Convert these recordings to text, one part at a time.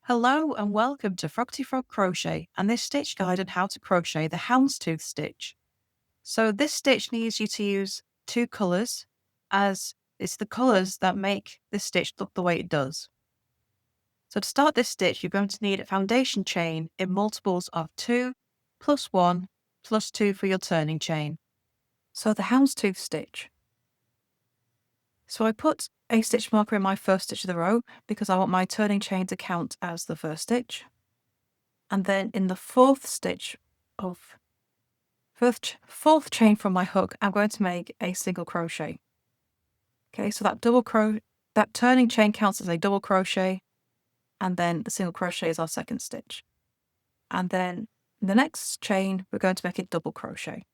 Hello and welcome to Froggity Frog Crochet and this stitch guide on how to crochet the houndstooth stitch. So this stitch needs you to use two colours as it's the colours that make this stitch look the way it does. So to start this stitch you're going to need a foundation chain in multiples of 2 plus 1 plus 2 for your turning chain. So the houndstooth stitch. So I put a stitch marker in my first stitch of the row because I want my turning chain to count as the first stitch. And then in the fourth chain from my hook, I'm going to make a single crochet. Okay, so that turning chain counts as a double crochet, and then the single crochet is our second stitch. And then in the next chain, we're going to make a double crochet.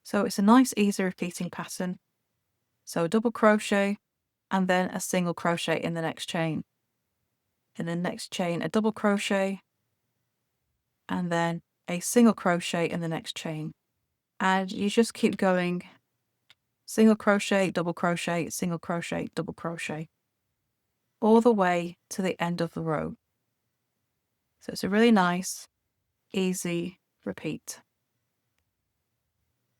So it's a nice, easy repeating pattern. So a double crochet, and then a single crochet in the next chain. In the next chain, a double crochet, and then a single crochet in the next chain. And you just keep going single crochet, double crochet, single crochet, double crochet, all the way to the end of the row. So it's a really nice, easy repeat.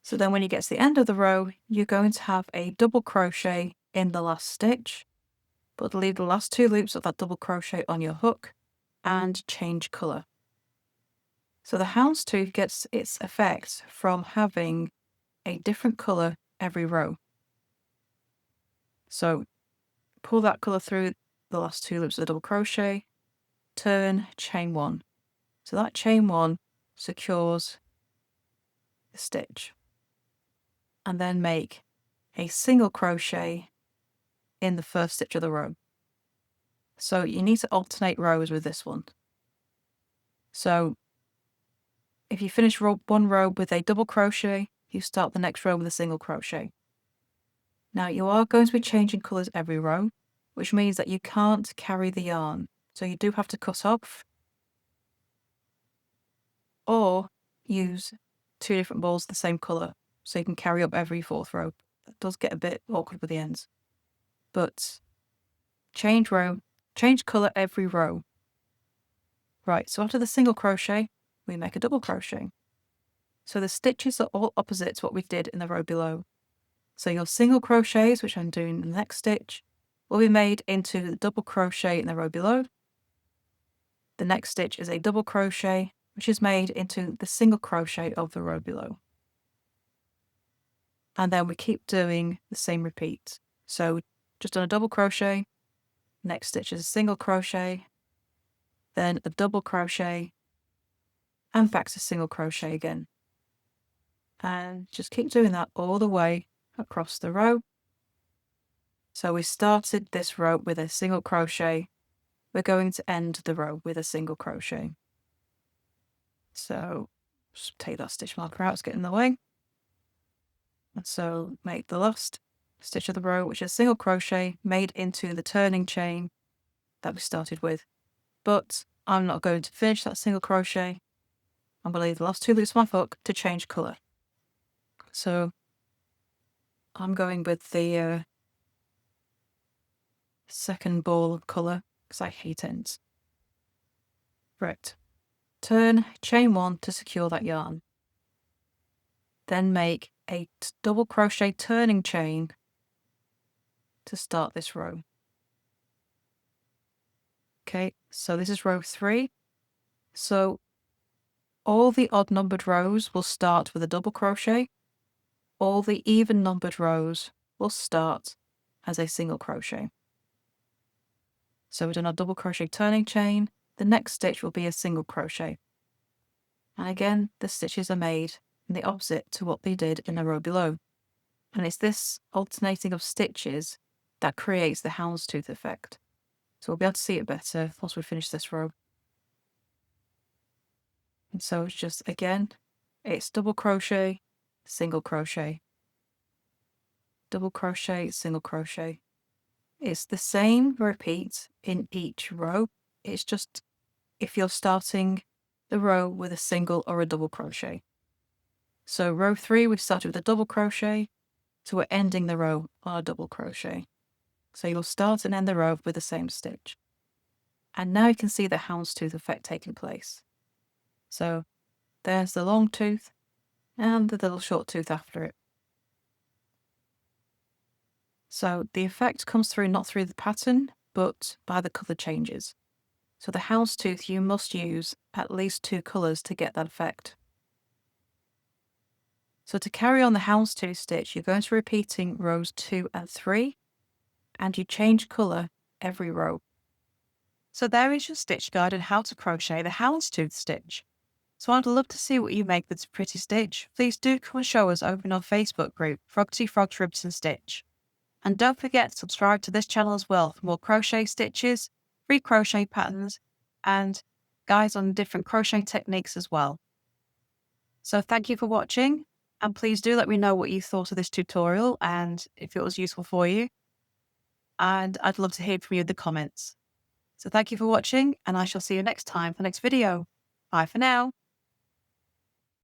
So then when you get to the end of the row, you're going to have a double crochet in the last stitch, but leave the last two loops of that double crochet on your hook and change colour. So the houndstooth gets its effect from having a different colour every row. So pull that colour through the last two loops of the double crochet, turn, chain one. So that chain one secures the stitch. And then make a single crochet in the first stitch of the row. So you need to alternate rows with this one. So if you finish one row with a double crochet, you start the next row with a single crochet. Now you are going to be changing colours every row, which means that you can't carry the yarn. So you do have to cut off or use two different balls of the same colour so you can carry up every fourth row. That does get a bit awkward with the ends. But change colour every row. Right, so after the single crochet, we make a double crochet. So the stitches are all opposite to what we did in the row below. So your single crochets, which I'm doing in the next stitch, will be made into the double crochet in the row below. The next stitch is a double crochet, which is made into the single crochet of the row below. And then we keep doing the same repeat. So just done a double crochet, next stitch is a single crochet, then a double crochet, and back to single crochet again. And just keep doing that all the way across the row. So we started this row with a single crochet. We're going to end the row with a single crochet. So just take that stitch marker out, it's getting in the way. And so make the last stitch of the row, which is single crochet made into the turning chain that we started with. But I'm not going to finish that single crochet. I'm going to leave the last two loops of my hook to change colour. So I'm going with the second ball of colour because I hate ends. Right. Turn, chain one to secure that yarn. Then make a double crochet turning chain to start this row. Okay, so this is row 3. So all the odd numbered rows will start with a double crochet. All the even numbered rows will start as a single crochet. So we've done our double crochet turning chain. The next stitch will be a single crochet. And again, the stitches are made in the opposite to what they did in the row below. And it's this alternating of stitches that creates the houndstooth effect. So we'll be able to see it better once we finish this row. And so it's just, again, it's double crochet, single crochet, double crochet, single crochet. It's the same repeat in each row. It's just if you're starting the row with a single or a double crochet. So row 3, we started with a double crochet, so we're ending the row on a double crochet. So you'll start and end the row with the same stitch. And now you can see the houndstooth effect taking place. So there's the long tooth and the little short tooth after it. So the effect comes through not through the pattern, but by the colour changes. So the houndstooth, you must use at least 2 colours to get that effect. So to carry on the houndstooth stitch, you're going to be repeating rows 2 and 3, and you change colour every row. So there is your stitch guide on how to crochet the houndstooth stitch. So I'd love to see what you make with this pretty stitch. Please do come and show us over in our Facebook group, Froggity Frogs Ribs and Stitch. And don't forget to subscribe to this channel as well for more crochet stitches, free crochet patterns, and guides on different crochet techniques as well. So thank you for watching, and please do let me know what you thought of this tutorial and if it was useful for you. And I'd love to hear from you in the comments. So thank you for watching, and I shall see you next time for the next video. Bye for now.